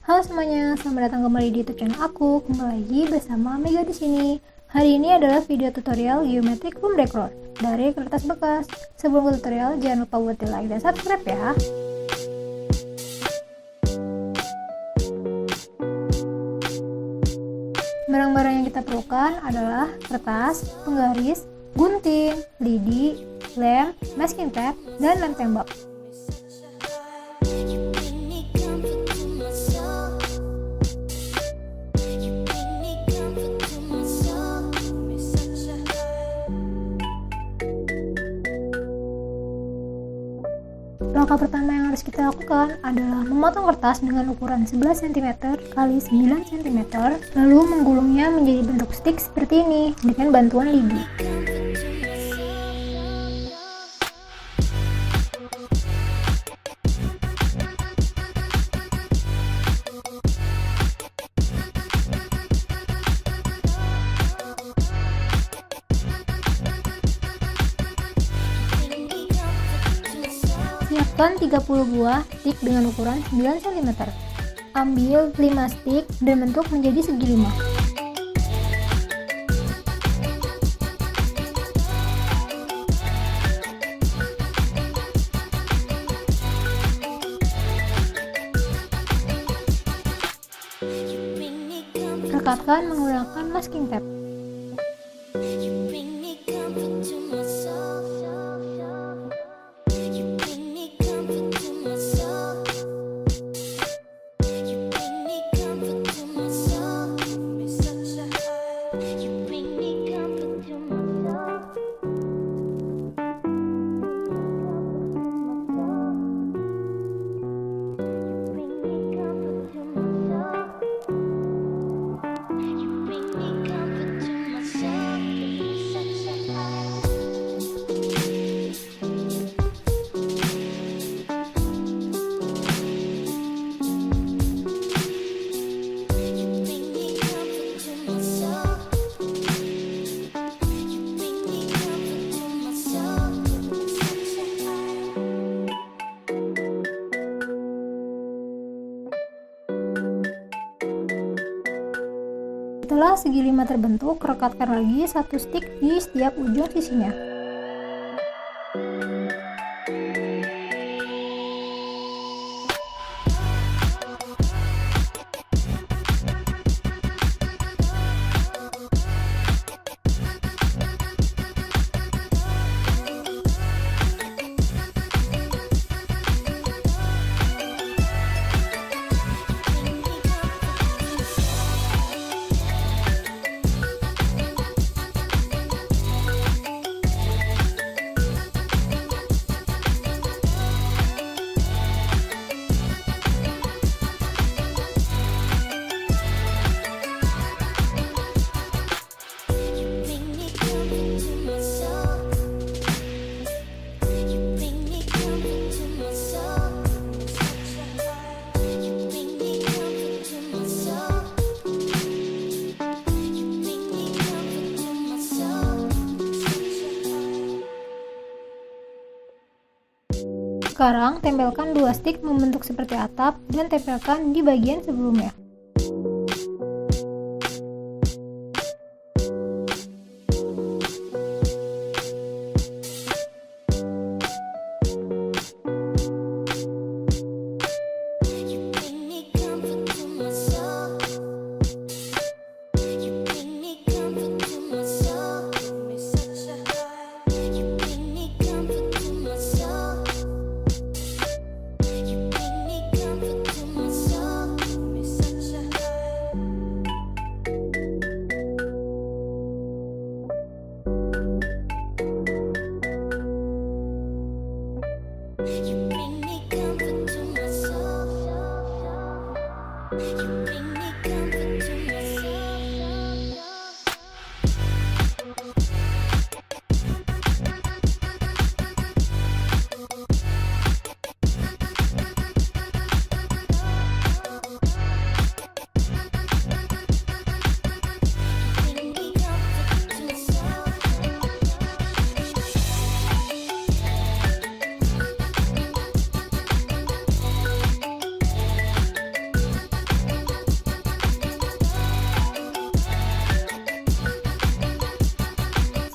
Halo semuanya, selamat datang kembali di YouTube channel aku. Kembali lagi bersama Mega di sini. Hari ini adalah video tutorial geometric room decor dari kertas bekas. Sebelum ke tutorial, jangan lupa buat di like dan subscribe ya. Barang-barang yang kita perlukan adalah kertas, penggaris, gunting, lidi, lem, masking tape, dan lem tembak. Langkah pertama yang harus kita lakukan adalah memotong kertas dengan ukuran 11 cm x 9 cm, lalu menggulungnya menjadi bentuk stik seperti ini dengan bantuan lidi. Siapkan 30 buah stik dengan ukuran 9 cm. Ambil 5 stik dan bentuk menjadi segi 5. Rekatkan menggunakan masking tape. Setelah segi 5 terbentuk, rekatkan lagi satu stik di setiap ujung sisinya. Sekarang tempelkan 2 stik membentuk seperti atap dan tempelkan di bagian sebelumnya.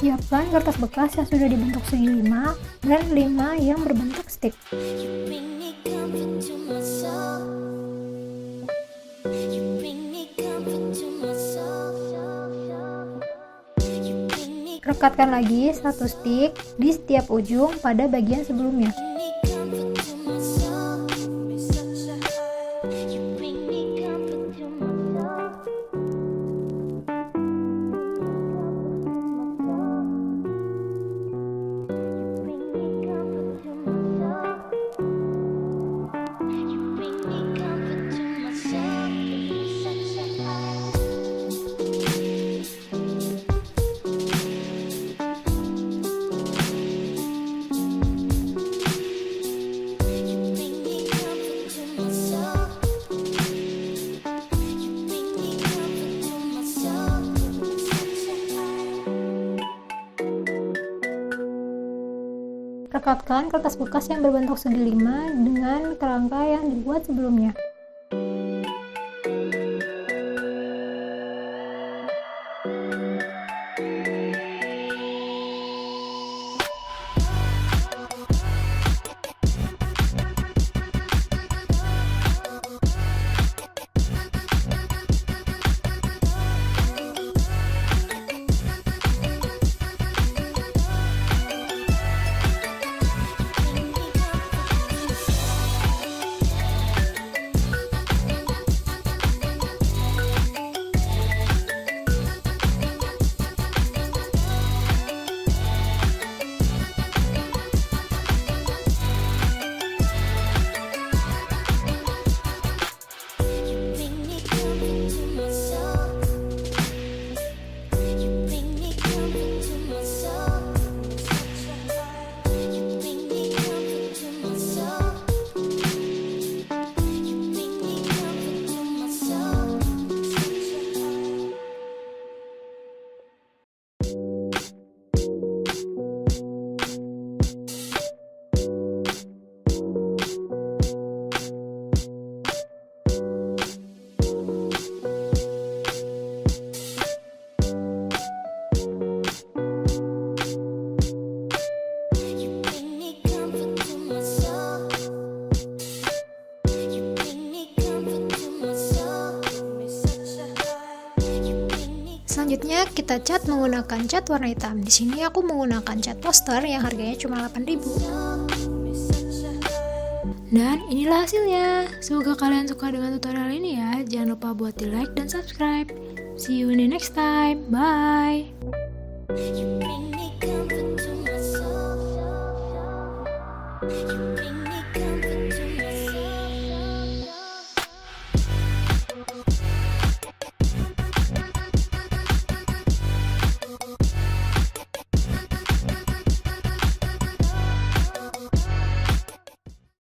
Siapkan kertas bekas yang sudah dibentuk segi 5 dan 5 yang berbentuk stick. Rekatkan lagi satu stick di setiap ujung pada bagian sebelumnya. Rekatkan kertas bekas yang berbentuk segi 5 dengan kerangka yang dibuat sebelumnya. Selanjutnya kita cat menggunakan cat warna hitam. Di sini aku menggunakan cat poster yang harganya cuma 8.000. Dan inilah hasilnya. Semoga kalian suka dengan tutorial ini ya. Jangan lupa buat di like dan subscribe. See you in the next time. Bye.